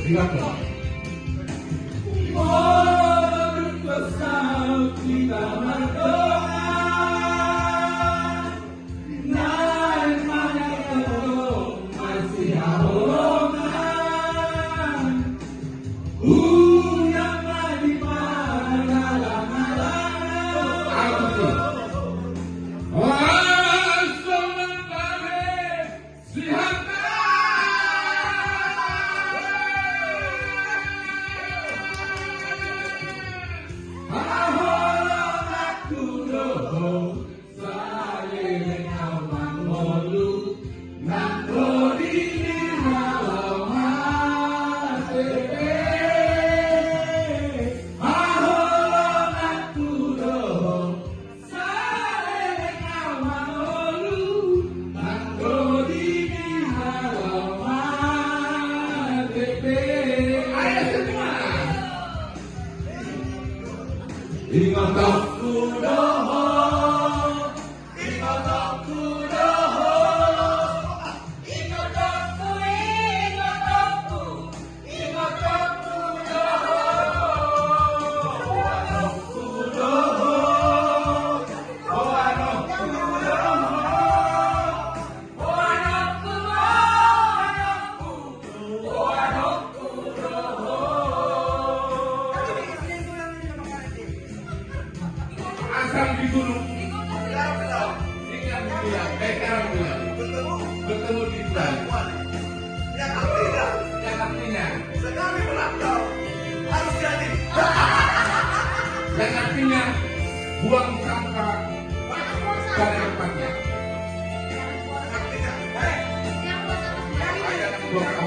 Silakan. Kita berdoa, naik mana masih halangan, yang di mana ingat aku doho, ingat aku doho, ingat aku, ingat aku, ingat aku doho, aku doho, oh anakku doho, oh anakku, oh anakku doho. Asal di gunung, bertemu di bulan, yang artinya sekali melangkau harus jadi, yang artinya buang sampah pada tempatnya, artinya buang